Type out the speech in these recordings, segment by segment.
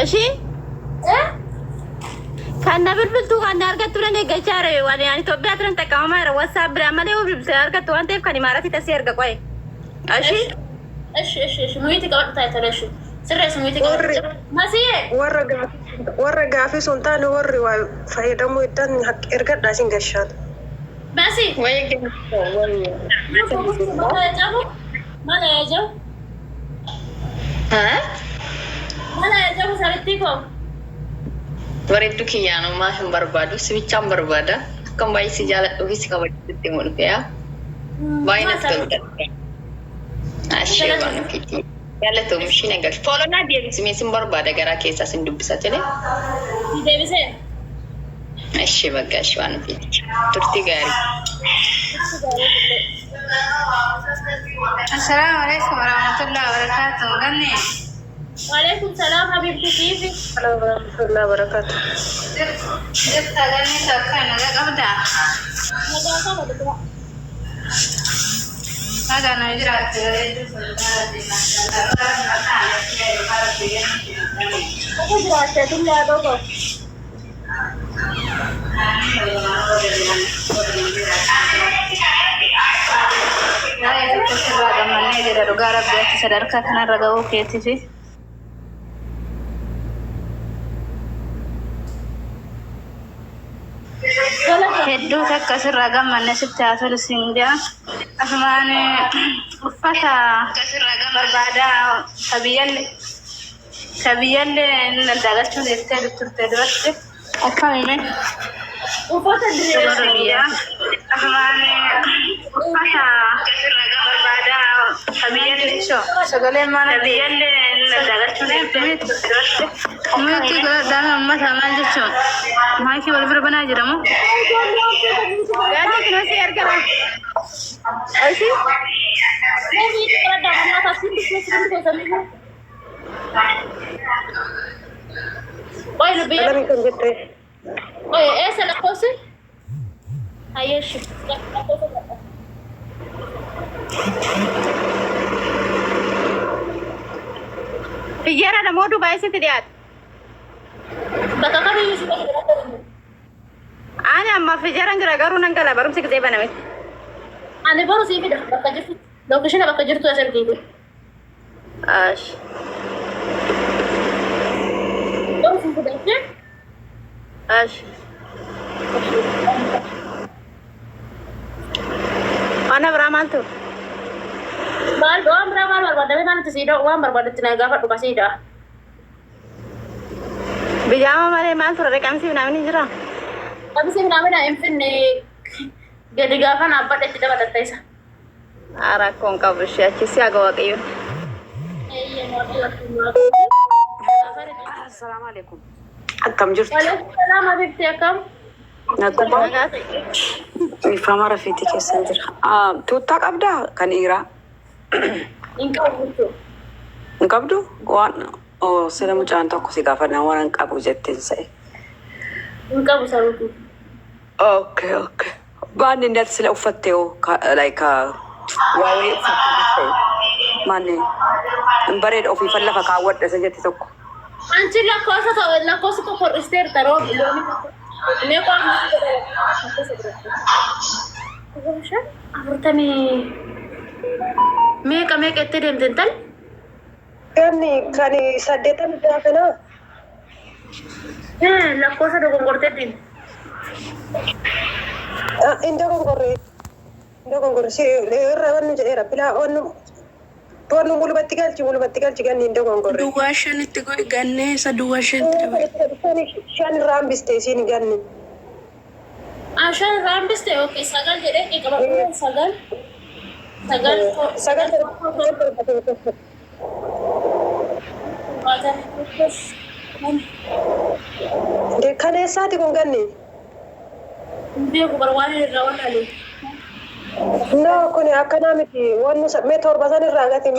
እሺ كان بالبلتو كان أرجع تقولني جشارة وأنا يعني توبي أترن تكامل واتساب برامله وبلبس أرجع توان تيف كان إماراتي تسير كوي أشي إيش ميتك أول تايتل إيش سر ميتك ما سيه ورقة في سلطان وري فايدة ميتان حق أرجع ناسين جشان ما سيه وين ما لا يجوا ها ما لا يجوا سالتيكو Bareedu kiyyaan ammaa hin barbaadu simichaan barbaada akkam baay'ee si jaaladhu fi si kabajachuutti mul'ata yaa baay'ee natti tolta ashee waan fiti jaalatamu ishii nagaa foolonaa deebisee sin barbaada garaa keessaa sin dubbisa jedhe deebisee ashee baggaa ashee waan fiti turtii gaarii. Assalamu alaikum warahmatullahi wabarakatuh. Ganni. وعليكم السلام حبيبتي كيفك؟ ورحمة الله وبركاته. جبت غني تركنا قبدا. هذا أنا إجرات. Hedduu takka sirraa gammanne sitti haa tolu siin jedha. Asumaan uffata barbaadaa kabiyyallee inni dagachuu jettee turte duratti akkamime uffata dirree asumaan uffata barbaadaa kabiyyallee sagalee mana kabiyyallee inni dagachuu jettee turte duratti miti godhadhaan ummata maal jechuun maakii wal bira banaa jedhamu. Gatii kunuunsi ergama. Oshi. Oi, no bem. أنا كنت جبت. Oi, essa é a coisa? Aí eu chupo. Fijera na modu ba isi tidiat. Bakka kami yusu bakka bakka. Ani amma fijeran jira garuu nan kala barumsi kitee baname. Ani baru sih beda bakka jirtu. Location bakka jirtu asal gitu. Ash. Baru sih beda sih. Ash. Ana beramal tu. Baal doang berapa berbeda kan itu sih doang uang berbeda tenaga kan bukan sih dah. Bijama male mal tu rekam si namanya jira. Tapi sih namanya infinite. Gede kan apa deh tidak ada tes. Ara kon ka bersya cisi agak kayu. Iya mau. Assalamualaikum. Akkam jirtu? Waalaikumsalam habibti akkam. Nagumaa. Ifama rafiiti keessan jira. Tuuttaa qabdaa kan dhiiraa? Hin qabdu? Waan sila mucaan tokko si gaafannaa waan hin qabu jettiin se'e. hin qabu saruutu. Okay. Waan inni ati sila uffatte waa'ee uffatte maanni hin bareeda ofiifan lafa kaawwadha isa jetti tokko. Anchi lakkoofsa tokko hir'isteerta roobi looni mee qofa afurtamii meeqa itti deemten tal Kan 8 kanaa. lakkoofsa dogongortee deemte. Indo kongorre si irra wannu jedheera bilaa wannu mulubatti galchi ganni indo kongorre. Duwwaa shanitti gannee isa duwwaa shanitti dabale. Shan raambiste isiin ganni. Ashan raambiste okay sagal jedhee qaba sagal Kaneessaati kun ganni. beeku barwaan irraa walaale. No, kuni akkanaa miti wannu mee torba san irraa gati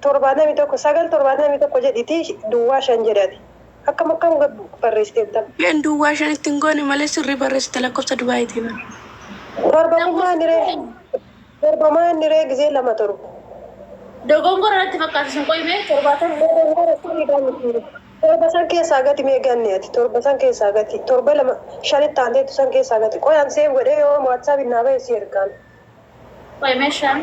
torba namni tokko sagal torba namni tokko jedhiti duwwaa shan jedhati. Akkam barreessiteetta. Yeen duwwaa shanitti hin goone malee sirrii barreessite lakkoofsa Dubaayitii bara. Torba maaniree gizee lama torba. Dogongora irratti fakkaatu sun qoyme torbaatan torba san keessaa gati meeganni ati torba san keessaa gati torba lama shanitti aanteetu san keessaa gati qoyaan seef godhee yoo WhatsApp innaa ba'e si ergaan. qoyme shan.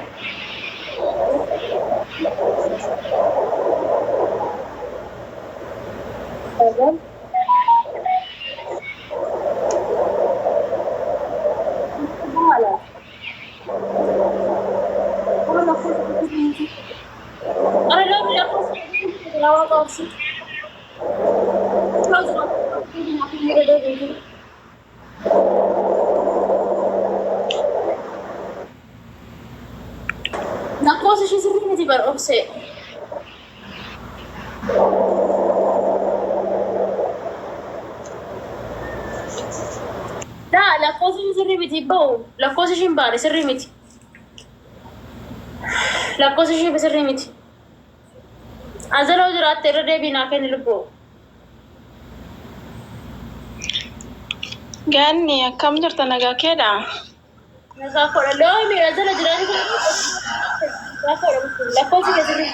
Nakkosa ishee sirrii miti bar obsee. Daa lakkosa ishee sirrii miti bahu lakkosa ishee hin baane sirrii miti. Lakkosa ishee sirrii miti. Azaloo jiraatte irra deebiinaa kenni lubbuu. Ganni akkam jirta nagaa keedha? Nagaa kodha loomi azala jiraani kun nagaa kodha lakkoofsi keessatti.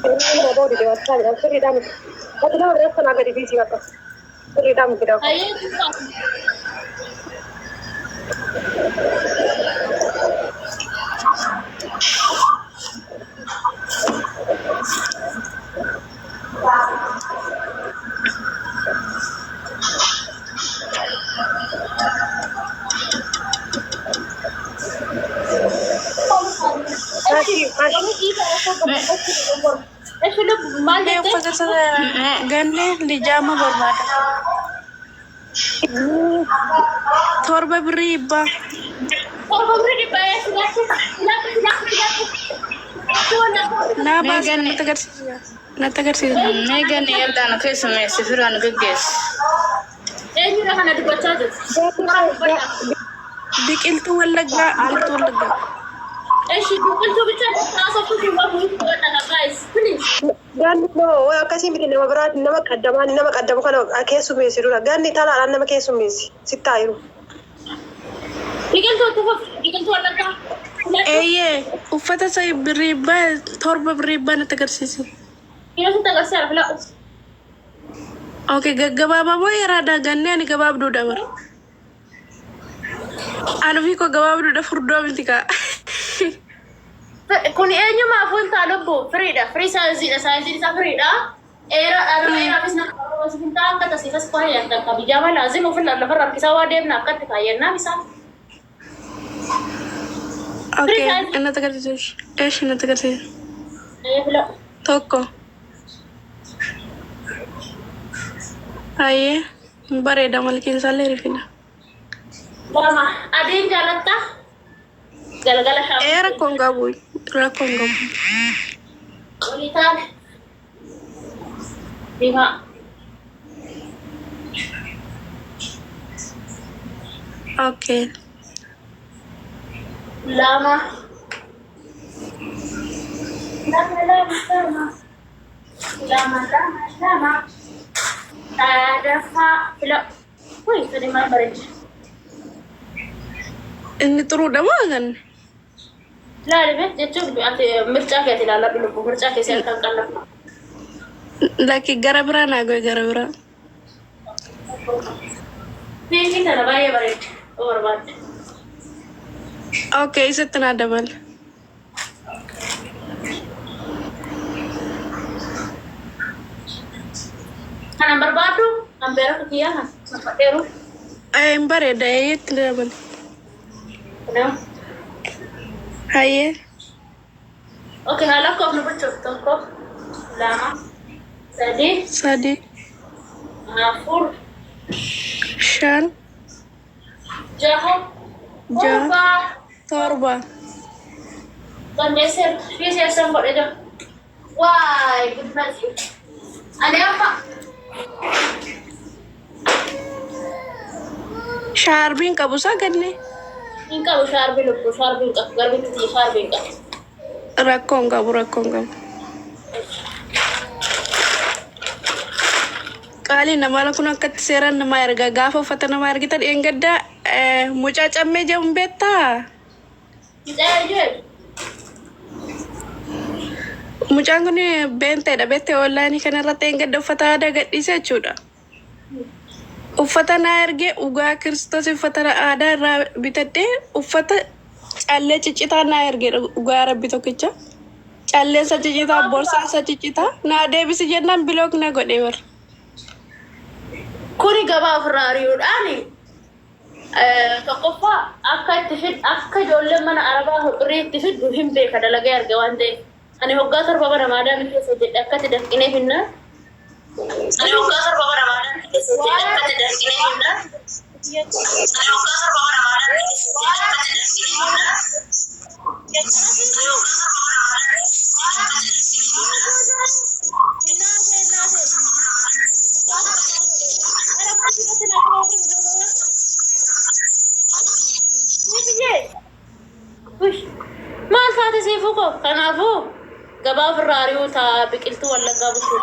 Ini mau di dewan saya, seri dam. Tapi nama dia sana agak divisi apa? Seri dam tidak. Ayo Ganne lijama barbaada. Torba birrii ibbaa. Naa baasa natti agarsiisa. Meegan yabdaan keessummeessi firaan gaggeessi. eenyudha kana dubbachaa jirtu? Biqiltuu wallaggaa. Eshi biqiltuu bicha taasifatu dhiibbaa bu'uutu godhana guys please. Ganni no akkasii miti nama biraati nama qaddamu kana keessummeessi dura ganni talaadhaan nama keessummeessi sittaa jiru. Biqiltuu wallaggaa. Eeyyee uffata isa birriibbaa torba birriibbaa natti agarsiisi. Yoo sitti agarsiisa fila'u. Okay, gabaabaa moo yaraadhaa ganne ani gabaabduudha bara. Anufi koo gabaabduudha furdoo miti kaa. Kun eenyumaa fuun taalubbu firiidha. Firii saayinsiidha. Saayinsiin isaa firiidha. Dheeraafis nama hin ta'a akka tasiifas koo hayyan takka bijaama laazim ofin lafarra harkisaa waa deemna akkatti kaayyannaa isaa. Okay, natti agarsiisa. Eeshi natti agarsiisa. Tokko. Aye, bareeda malkiin isaallee rifina. Lama adiin jaalatta galgala shaampu. Rakkoon qabu. Olii taane diimaa. Okay. Lama. Dafa filo. Wih, tadi malam baris. Inni xuruudha moo kan? Laali bet jechuun ati mircaa keeti ilaala dhulubbu mircaa keessaa kan qallafu. Lakki gara biraa naa goe gara biraa. Fiinki kana baay'ee bareeda. Oo barbaadde. Okay, isatti naa dabala. Kanan barbaadu kan beera kutiyyaa kan saffadheeru. Hin bareeda eeyyatti dabala. No. Hayyee. Okay, haala koofnu gochuuf tokko lama sadii afur 5 jaha torba. Gandeesser fiiseessan godhe jira. Waay guddinasi. Ani amma Shaarbiin qabu isaa ganne. hin qabu shaarbii lubbu shaarbii hin qabu garbitti shaarbii hin qabu. Rakkoon qabu. Qaali namaa kun akkatti seeraan namaa erga gaafa uffata namaa ergitan eengaddaa mucaa cammee jedhamu beektaa? Mucaan kun beenteedha. Beektee onlaayinii kanarratti eeggadde uffata aadaa gadhiise jechuudha. Uffata naa ergee dhugaa kiristoos uffata aadaa irraa bitadhee uffata callee ciccitaa naa ergee dhugaa rabbi tokkicha. Calleensa ciccitaa borsaansa ciccitaa naa deebisi jennaan bilook na godhee warra. Kuni gabaa ofirraa ari'uudhaani tokkoffaa akka ijoolleen mana arabaa hodhurii itti fiddu hin beeka dalagaa erga waan ta'eef. Ani hoggaa torba bara maadaamii keessa jedhe akkatti danqinee finna. Ani hoggaa torba bara maadaamii keessa jedhe akkatti danqinee finna. Ani hoggaa torba bara maadaamii keessa jedhe akkatti danqinee finna. Maal taate siifuu koo kanaafuu gabaa ofirraa ari'uu ta'a biqiltuu wallaggaa bushuu.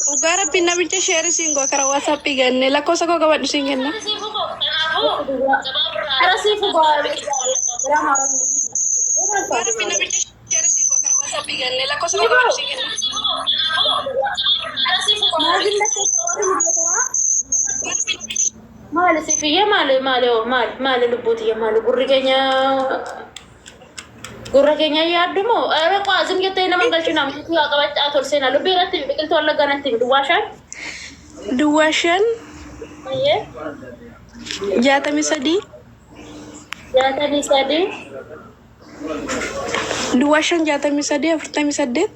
Dhugaa rabbi namicha sheerii siin goo karaa waasappii genne lakkoofsa koo qabadhu siin kenna. Siifuu koo kanaafuu gabaa ofirraa ari'uu siifuu koo Dhugaa rabbi namicha sheerii siin goo karaa waasappii genne lakkoofsa koo qabadhu siin kenna. Maali siifiyye maali lubbuutiyye maali gurra keenya yaaddu moo reqaa zim jettee nama galchina mutu yaa qabachaa tolseena lubbii irratti biqiltuu wallaggaa natti duwwaashaan ayyee 63 duwwaashaan 63 48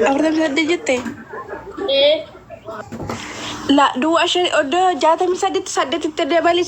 48 jettee la duwwaashaan oddoo 63 8 dabali